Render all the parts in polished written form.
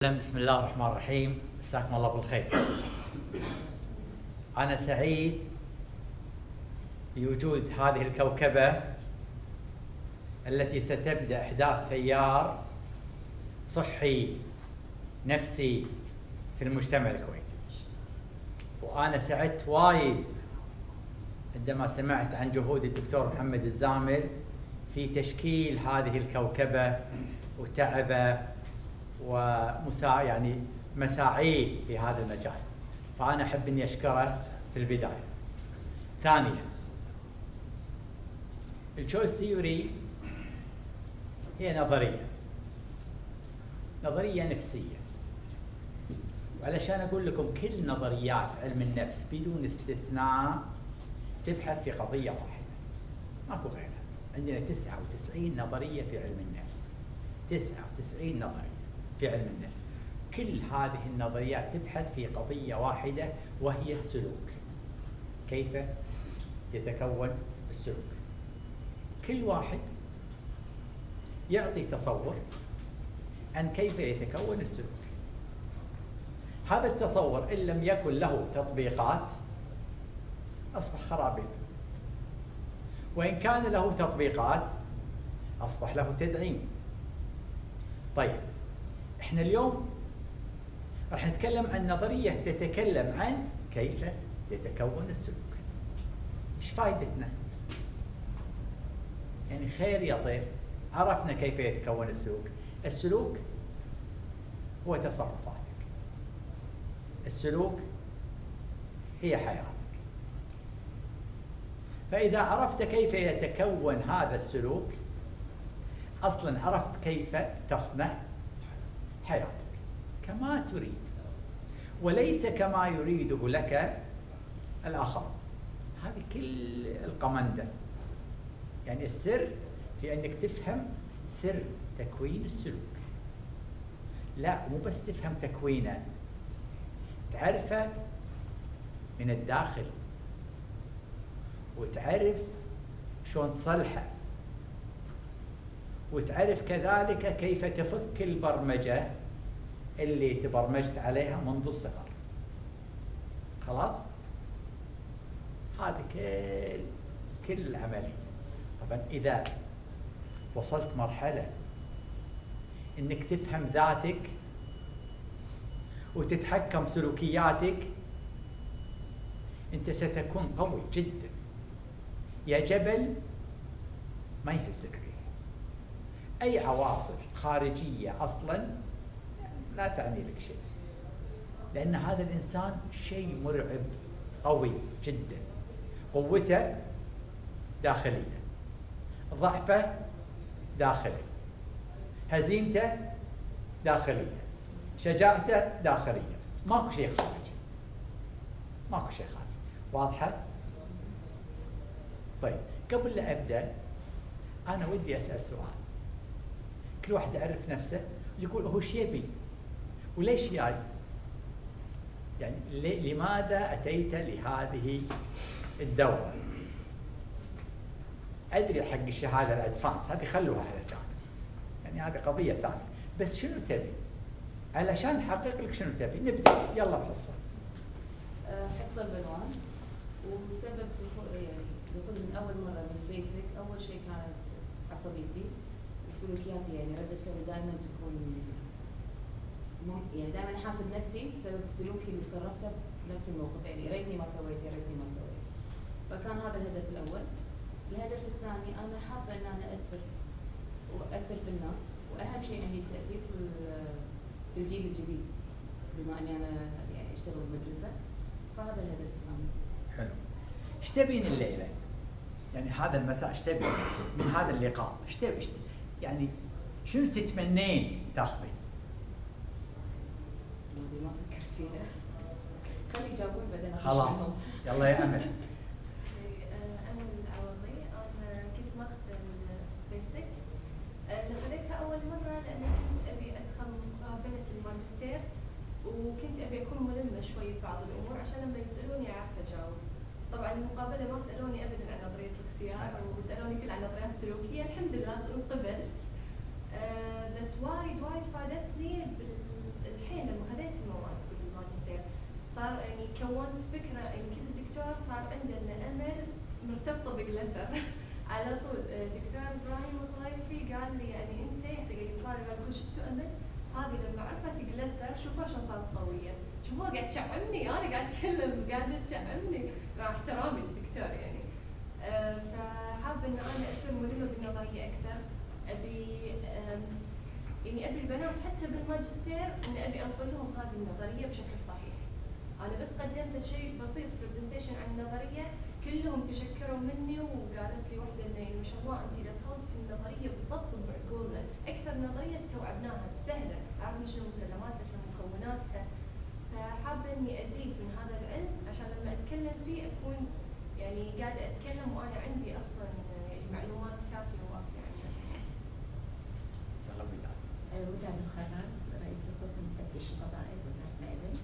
بسم الله الرحمن الرحيم. مساكم الله بالخير. أنا سعيد بوجود هذه الكوكبة التي ستبدأ إحداث تيار صحي نفسي في المجتمع الكويتي. وأنا سعدت وايد عندما سمعت عن جهود الدكتور محمد الزامل في تشكيل هذه الكوكبة وتعبه يعني مساعيه في هذا المجال، فأنا أحب أني أشكره في البداية. ثانيا، التشويس ثيوري هي نظرية نفسية، وعلشان أقول لكم كل نظريات علم النفس بدون استثناء تبحث في قضية واحدة، ماكو غيرها. عندنا 99 نظرية في علم النفس، 99 نظرية في علم النفس. كل هذه النظريات تبحث في قضية واحدة وهي السلوك. كيف يتكون السلوك؟ كل واحد يعطي تصور عن كيف يتكون السلوك. هذا التصور إن لم يكن له تطبيقات أصبح خرابيط، وإن كان له تطبيقات أصبح له تدعيم. طيب، احنا اليوم راح نتكلم عن نظرية تتكلم عن كيف يتكون السلوك. ايش فائدتنا؟ يعني خير يا طير، عرفنا كيف يتكون السلوك. السلوك هو تصرفاتك، السلوك هي حياتك. فإذا عرفت كيف يتكون هذا السلوك، أصلاً عرفت كيف تصنع حياتك كما تريد، وليس كما يريده لك الآخر. هذه كل القمندة. يعني السر في أنك تفهم سر تكوين السلوك. لا، مو بس تفهم تكوينه، تعرفه من الداخل، وتعرف شلون تصلحه، وتعرف كذلك كيف تفك البرمجة اللي تبرمجت عليها منذ الصغر. خلاص؟ هذه كل العملية. طبعا إذا وصلت مرحلة إنك تفهم ذاتك وتتحكم سلوكياتك، أنت ستكون قوي جدا. يا جبل ما يهزك فيه أي عواصف خارجية، أصلا لا تعني لك شيء، لأن هذا الإنسان شيء مرعب قوي جدا. قوته داخلية، ضعفه داخلي، هزيمته داخلية، شجاعته داخلية. ماكو شيء خارجي، ماكو شيء خارجي. واضحة؟ طيب، قبل لا أبدأ أنا ودي أسأل سؤال. كل واحد يعرف نفسه، يقول هو ايش يبي وليش جاي؟ يعني لماذا أتيت لهذه الدورة؟ أدري حق الشهادة الأدفانس هذه خلوها على جانب، يعني هذه قضية ثانية. بس شنو تبي؟ علشان نحقق لك شنو تبي. نبدأ يلا بحصة. حصة البنوان. وسبب دخول من أول مرة من البيسك، أول شيء كانت عصبيتي وسلوكياتي. يعني ردة فعلي دائما تكون يعني دائما حاسب نفسي بسبب سلوكي اللي صرفته بنفس الموقف. يعني يا ريتني ما سويت، يا ريتني ما سويت. فكان هذا الهدف الأول. الهدف الثاني، أنا حابة إن أنا أثر في الناس، وأهم شيء عندي التأثير في الجيل الجديد، بما إني أنا يعني أشتغل بمدرسة. فهذا الهدف الثاني. حلو. ايش تبين الليلة؟ يعني هذا المساء ايش تبين من هذا اللقاء؟ ايش تبين؟ يعني شنو تتمنين تاخذين؟ ما فكرت فيها. خلي يجاوبون بعدين أخش خلاص معهم. يلا يا أمل. أنا العوضي. أنا كنت ماخذة البيسك. خذيتها أول مرة لأن كنت أبي أدخل مقابلة الماجستير، وكنت أبي أكون ملمة شوي ببعض الأمور عشان لما يسألوني أعرف أجاوب. طبعا المقابلة ما سألوني أبدا عن نظرية الاختيار، وسألوني كل عن نظريات سلوكية. الحمد لله قبلت. بس وايد فادتني كونت فكره ان كل دكتور صار عندنا امل مرتبطه بجلسر. على طول دكتور ابراهيم الخليفي قال لي يعني انت طالب اقول شفتوا امل؟ هذه لما عرفت جلسر شوفوا شلون صارت قويه، شوفوا قاعد تشعمني، انا قاعد اتكلم قاعده تشعمني مع احترامي للدكتور يعني. فحابه ان انا اصير ملمه بالنظريه اكثر. ابي يعني ابي البنات حتى بالماجستير ان ابي انقل لهم هذه النظريه بشكل صحيح. انا بس قدمت شيء بسيط برزنتيشن عن النظريه، كلهم تشكروا مني وقالت لي وحده انه ما شاء الله انت دخلتي النظريه بالضبط بعقولنا، اكثر نظريه استوعبناها سهله، عرفنا شنو مسلماتها شنو مكوناتها. فحابه اني ازيد من هذا العلم عشان لما اتكلم فيه اكون يعني قاعده اتكلم وانا عندي اصلا معلومات كافيه ووافيه عنها. وداد الخراز رئيس قسم التفتيش القضائي بوزارة العدل.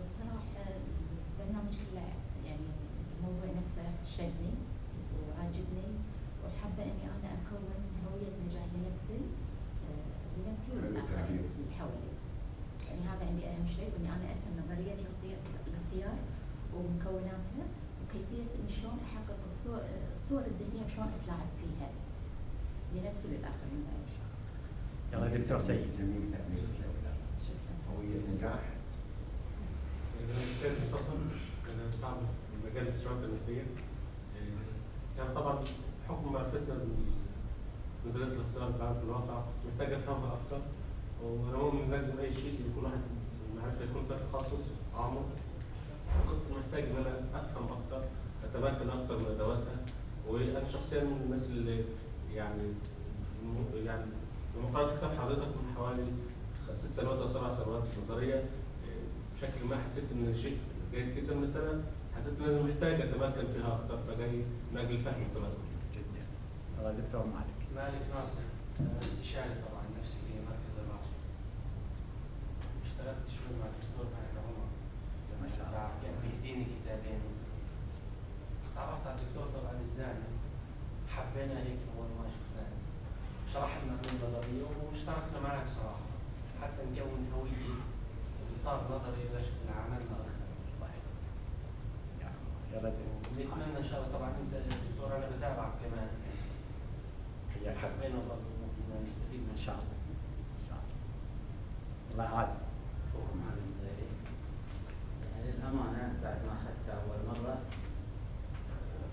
الصراحة البرنامج كله يعني الموضوع نفسه شدني وعاجبني، وحابة اني انا اكون هوية نجاح لنفسي وللآخرين اللي حولي. يعني هذا عندي اهم شيء، واني انا افهم نظرية الاختيار ومكوناتها وكيفية ان شلون احقق الصور الذهنية وشلون اتلاعب فيها لنفسي وللآخرين. يلا دكتور سيد. جميل تعبيرك يا ولاد. شكرا. هوية نجاح. السيد تفضل. أنا طبعا مجال الشؤون النفسية. يعني طبعا بحكم معرفتنا بنظرية الاختيار بالعالم في الواقع محتاج أفهمها أكثر، وأنا مؤمن لازم أي شيء يكون واحد معرفة يكون فيها تخصص أعمق. كنت محتاج إن أنا أفهم أكثر، أتمكن أكثر من أدواتها، وأنا شخصيا من الناس اللي يعني لما قرأت كتاب حضرتك من حوالي 6 سنوات أو 7 سنوات في النظرية بشكل ما حسيت إن الشيء جيد جدا، بس أنا حسيت إن أنا محتاج أتمكن فيها أكثر، فجاي من أجل فهم التمكن. جدا. يلا دكتور مالك ناصر، استشاري طبعا نفسي في مركز الراشد. اشتغلت شوي مع الدكتور ماهر عمر ما شاء الله. كان بيهديني كتابين. تعرفت على الدكتور طبعا الزاني، حبينا هيك اول ما شفناه، شرح لنا عن النظريه واشتركنا معاه بصراحه حتى نكون هويه واطار نظري لشكل عملنا اكثر. يلا ونتمنى ان شاء الله طبعا انت دكتور انا بتابعك كمان، حبينا برضه نستفيد من ان شاء الله. ان شاء الله. الله عادي. اخوكم هذا المديرين. يعني للامانه بعد ما اخذتها اول مره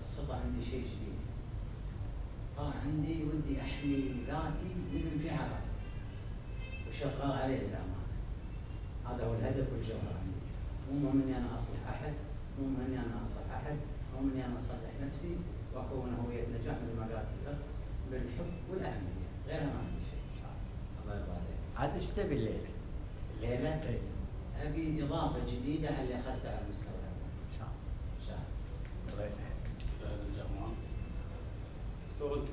صار عندي شيء جديد. طلع عندي ودي احمي ذاتي من الانفعالات وشغال عليه للامانه. هذا هو الهدف والجوهر عندي. مو اني انا اصلح احد، مو اني انا انصح احد، مو اني انا اصلح نفسي واكون هويه نجاح مثل ما قالت الاخت بالحب والاهميه، غيرها ما عندي شيء. الله يرضى عليك. عاد ايش تبي الليله؟ الليله اي ابي اضافه جديده على اللي اخذتها على المستوى الاول. ان شاء الله. ان شاء الله. الله يسهل. هذا الجمال. صورة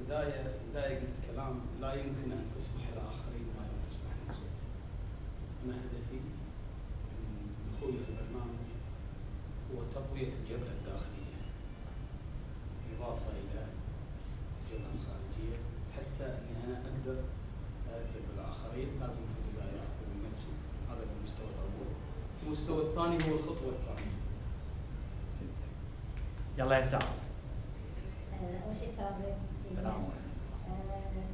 بداية قلت كلام لا يمكن أن تصلح الآخرين ما لم تصلح نفسك. أنا هدفي من دخولي في البرنامج هو تقوية الجبهة الداخلية، إضافة إلى الجبهة الخارجية، حتى أني أنا أقدر أركب الآخرين. لازم في البداية أقوم من نفسي، هذا هو المستوى الأول. المستوى الثاني هو الخطوة الثانية. يلا يا ساره. أول شيء السلام عليكم جميعا.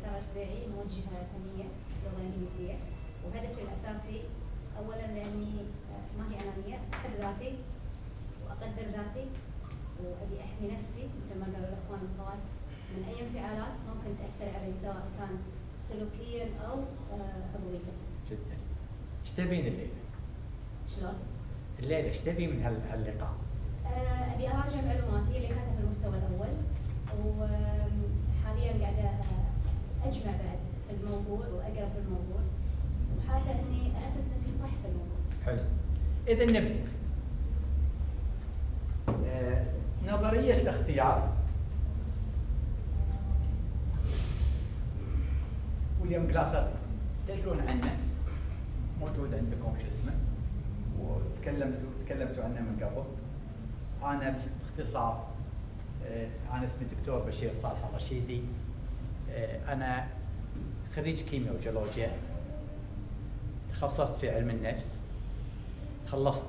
سارة السبيعي، موجهة فنية لغة إنجليزية، وهدفي الأساسي أولاً لأني ما هي أنانية، أحب ذاتي وأقدر ذاتي وأبي أحمي نفسي مثل ما قالوا الأخوان الأخوات من أي انفعالات ممكن تأثر علي سواء كان سلوكياً أو عضوياً. جدا. ايش تبين الليله؟ شلون؟ الليله ايش تبي من هاللقاء؟ أبي أراجع معلوماتي اللي كانت في المستوى الأول، وحاليا قاعدة أجمع بعد في الموضوع وأقرأ في الموضوع، وحابة إني أسس نفسي صح في الموضوع. حلو. إذا نبدأ. نظرية الاختيار. ويليام جلاسر تدرون عنه، موجود عندكم شو اسمه، وتكلمتوا عنه من قبل. أنا باختصار أنا اسمي الدكتور بشير صالح الرشيدي. أنا خريج كيمياء وجيولوجيا، تخصصت في علم النفس، خلصت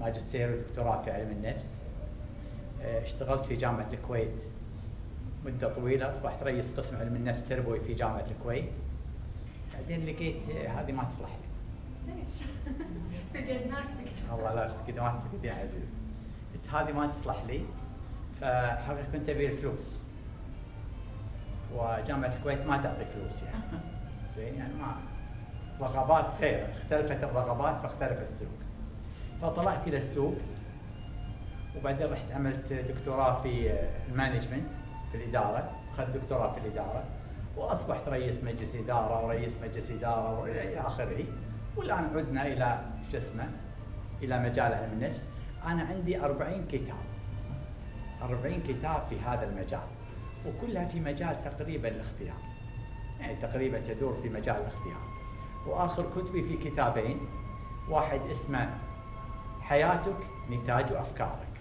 ماجستير ودكتوراه في علم النفس. اشتغلت في جامعة الكويت مدة طويلة، أصبحت رئيس قسم علم النفس تربوي في جامعة الكويت. بعدين لقيت هذه ما تصلح لي. ليش؟ فقدناك دكتور. والله لا كذا ما تفقد يا عزيز. قلت هذه ما تصلح لي، فحقيقة كنت أبي الفلوس. وجامعة الكويت ما تعطي فلوس يعني. زين يعني ما رغبات غير، اختلفت الرغبات فاختلف السوق. فطلعت إلى السوق وبعدين رحت عملت دكتوراه في المانجمنت في الإدارة، أخذت دكتوراه في الإدارة وأصبحت رئيس مجلس إدارة ورئيس مجلس إدارة وإلى آخره. والآن عدنا إلى شو اسمه إلى مجال علم النفس. أنا عندي 40 كتاب، 40 كتاب في هذا المجال، وكلها في مجال تقريبا الاختيار، يعني تقريبا تدور في مجال الاختيار. وآخر كتبي في كتابين، واحد اسمه حياتك نتاج أفكارك،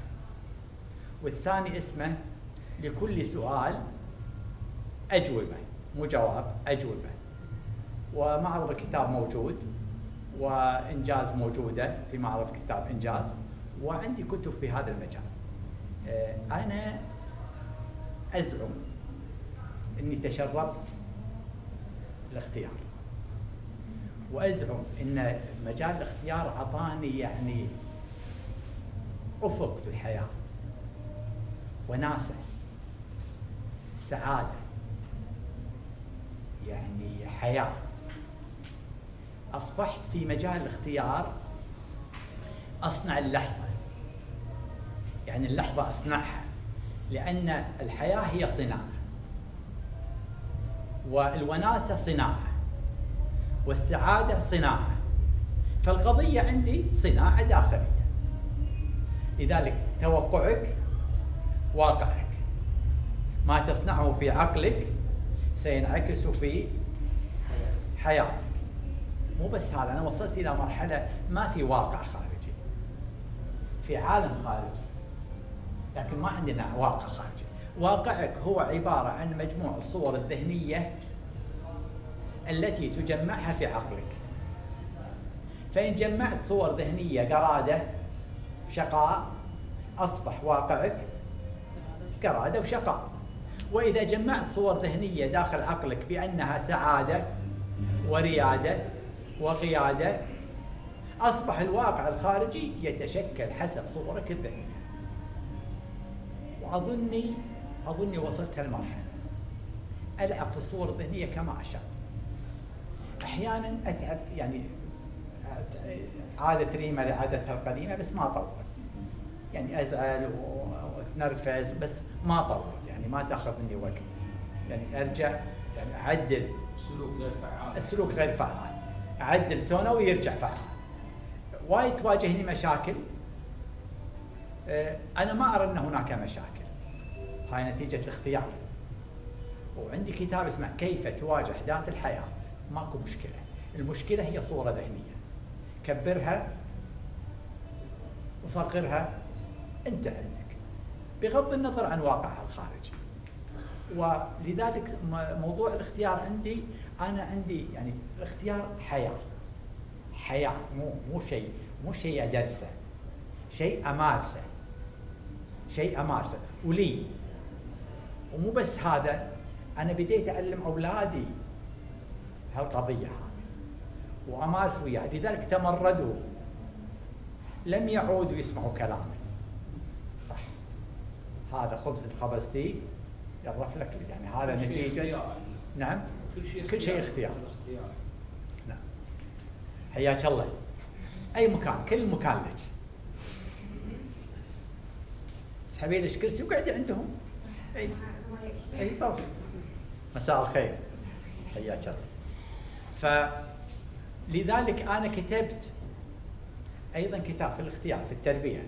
والثاني اسمه لكل سؤال أجوبة، مو جواب، أجوبة. ومعرض الكتاب موجود، وإنجاز موجودة في معرض كتاب إنجاز، وعندي كتب في هذا المجال. أنا أزعم أني تشربت الاختيار، وأزعم أن مجال الاختيار أعطاني يعني أفق في الحياة، وناسة، سعادة، يعني حياة. أصبحت في مجال الاختيار أصنع اللحظة، يعني اللحظة أصنعها، لأن الحياة هي صناعة، والوناسة صناعة، والسعادة صناعة. فالقضية عندي صناعة داخلية. لذلك توقعك واقعك، ما تصنعه في عقلك سينعكس في حياتك. مو بس هذا، أنا وصلت إلى مرحلة ما في واقع خارجي، في عالم خارجي، لكن ما عندنا واقع خارجي. واقعك هو عبارة عن مجموع الصور الذهنية التي تجمعها في عقلك. فإن جمعت صور ذهنية قرادة شقاء، أصبح واقعك قرادة وشقاء. وإذا جمعت صور ذهنية داخل عقلك بأنها سعادة وريادة وقيادة، أصبح الواقع الخارجي يتشكل حسب صورك الذهنية. وأظني وصلت هالمرحلة، ألعب في الصور الذهنية كما أشاء. أحيانا أتعب، يعني عادة ريما لعادتها القديمة، بس ما أطول، يعني أزعل وأتنرفز بس ما أطول، يعني ما تأخذ مني وقت، يعني أرجع يعني أعدل السلوك غير فعال، أعدل تونه ويرجع فعال. وايد تواجهني مشاكل، أنا ما أرى أن هناك مشاكل، هاي نتيجة الاختيار. وعندي كتاب اسمه كيف تواجه أحداث الحياة. ماكو مشكلة، المشكلة هي صورة ذهنية، كبرها وصغرها أنت عندك بغض النظر عن واقعها الخارجي. ولذلك موضوع الاختيار عندي، أنا عندي يعني الاختيار حياة، مو شيء أدرسه، شيء أمارسه ولي. ومو بس هذا، أنا بديت أعلم أولادي هالقضية هذه وأمارس وياه، لذلك تمردوا، لم يعودوا يسمعوا كلامي. صح، هذا خبز خبزتيه يرف لك، يعني هذا نتيجة. نعم، كل شيء اختيار. نعم، حياك الله. أي مكان، كل مكان لك. اسحبي لك كرسي وقعدي عندهم. أي طبعا. مساء الخير، حياك الله. فلذلك أنا كتبت أيضا كتاب في الاختيار في التربية.